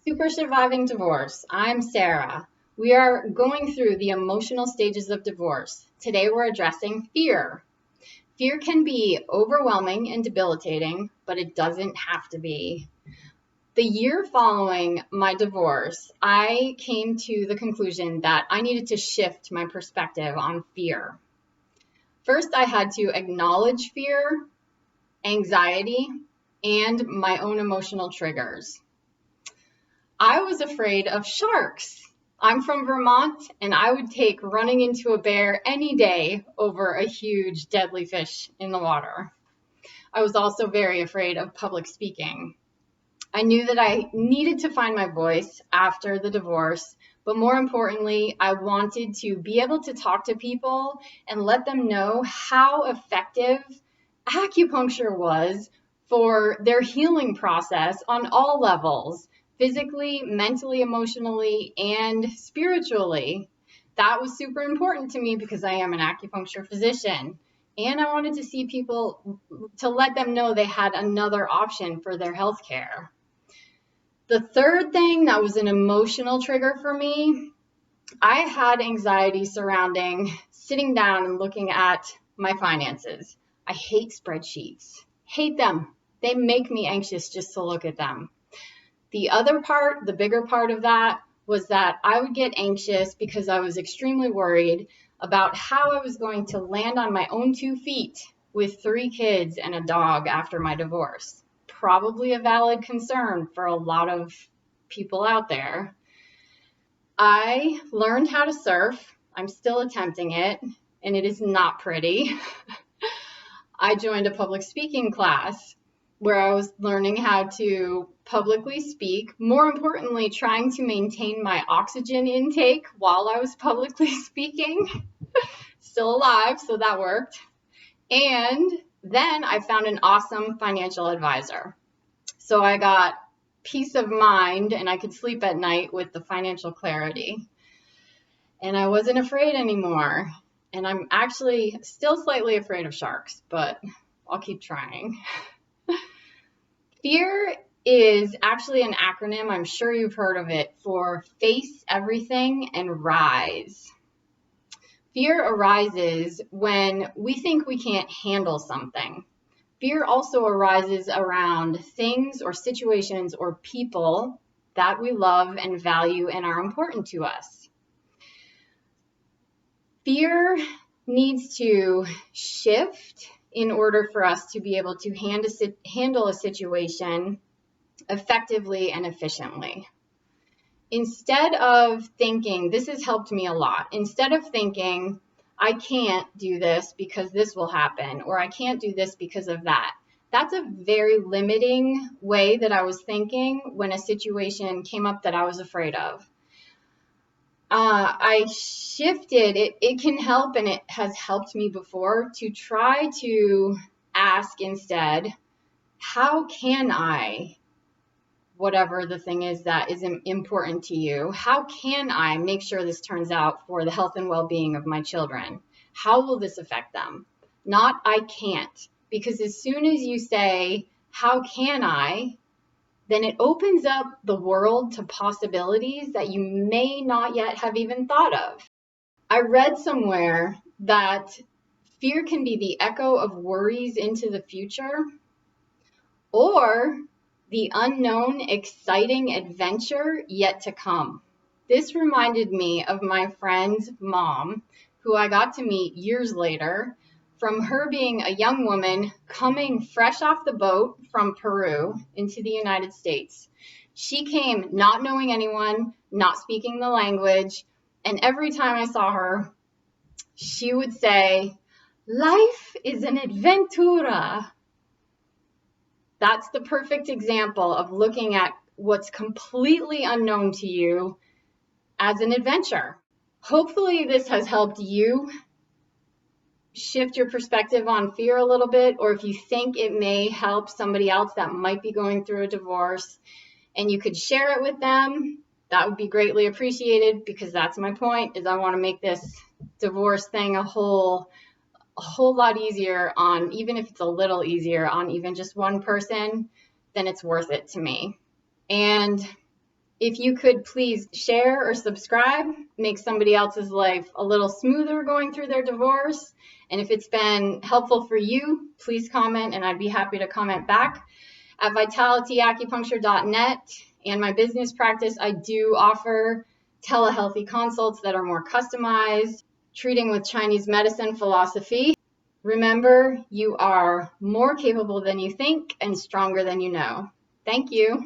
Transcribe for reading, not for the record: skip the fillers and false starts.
Super Surviving Divorce. I'm Sarah. We are going through the emotional stages of divorce. Today we're addressing fear. Fear can be overwhelming and debilitating, but it doesn't have to be. The year following my divorce, I came to the conclusion that I needed to shift my perspective on fear. First, I had to acknowledge fear, anxiety, and my own emotional triggers. I was afraid of sharks. I'm from Vermont, and I would take running into a bear any day over a huge deadly fish in the water. I was also very afraid of public speaking. I knew that I needed to find my voice after the divorce, but more importantly, I wanted to be able to talk to people and let them know how effective acupuncture was for their healing process on all levels. Physically, mentally, emotionally, and spiritually. That was super important to me because I am an acupuncture physician. And I wanted to see people to let them know they had another option for their health care. The third thing that was an emotional trigger for me, I had anxiety surrounding sitting down and looking at my finances. I hate spreadsheets. Hate them. They make me anxious just to look at them. The other part, the bigger part of that, was that I would get anxious because I was extremely worried about how I was going to land on my own 2 feet with 3 kids and a dog after my divorce. Probably a valid concern for a lot of people out there. I learned how to surf. I'm still attempting it, and it is not pretty. I joined a public speaking class where I was learning how to publicly speak, more importantly, trying to maintain my oxygen intake while I was publicly speaking. Still alive, so that worked. And then I found an awesome financial advisor. So I got peace of mind and I could sleep at night with the financial clarity. And I wasn't afraid anymore. And I'm actually still slightly afraid of sharks, but I'll keep trying. Fear is actually an acronym, I'm sure you've heard of it, for face everything and rise. Fear arises when we think we can't handle something. Fear also arises around things or situations or people that we love and value and are important to us. Fear needs to shift in order for us to be able to handle a situation effectively and efficiently. Instead of thinking, this has helped me a lot, instead of thinking, I can't do this because this will happen, or I can't do this because of that. That's a very limiting way that I was thinking when a situation came up that I was afraid of. I shifted, it can help, and it has helped me before, to try to ask instead, how can I, whatever the thing is that is important to you, how can I make sure this turns out for the health and well-being of my children? How will this affect them? Not I can't, because as soon as you say, how can I, then it opens up the world to possibilities that you may not yet have even thought of. I read somewhere that fear can be the echo of worries into the future, or the unknown, exciting adventure yet to come. This reminded me of my friend's mom, who I got to meet years later, from her being a young woman coming fresh off the boat from Peru into the United States. She came not knowing anyone, not speaking the language, and every time I saw her, she would say, "Life is an adventura." That's the perfect example of looking at what's completely unknown to you as an adventure. Hopefully this has helped you shift your perspective on fear a little bit, or if you think it may help somebody else that might be going through a divorce and you could share it with them, that would be greatly appreciated, because that's my point, is I want to make this divorce thing a whole lot easier on, even if it's a little easier on even just one person, then it's worth it to me. And If you could please share or subscribe, make somebody else's life a little smoother going through their divorce. And if it's been helpful for you, please comment, and I'd be happy to comment back. At vitality-acupuncture.net and my business practice, I do offer telehealthy consults that are more customized, treating with Chinese medicine philosophy. Remember, you are more capable than you think and stronger than you know. Thank you.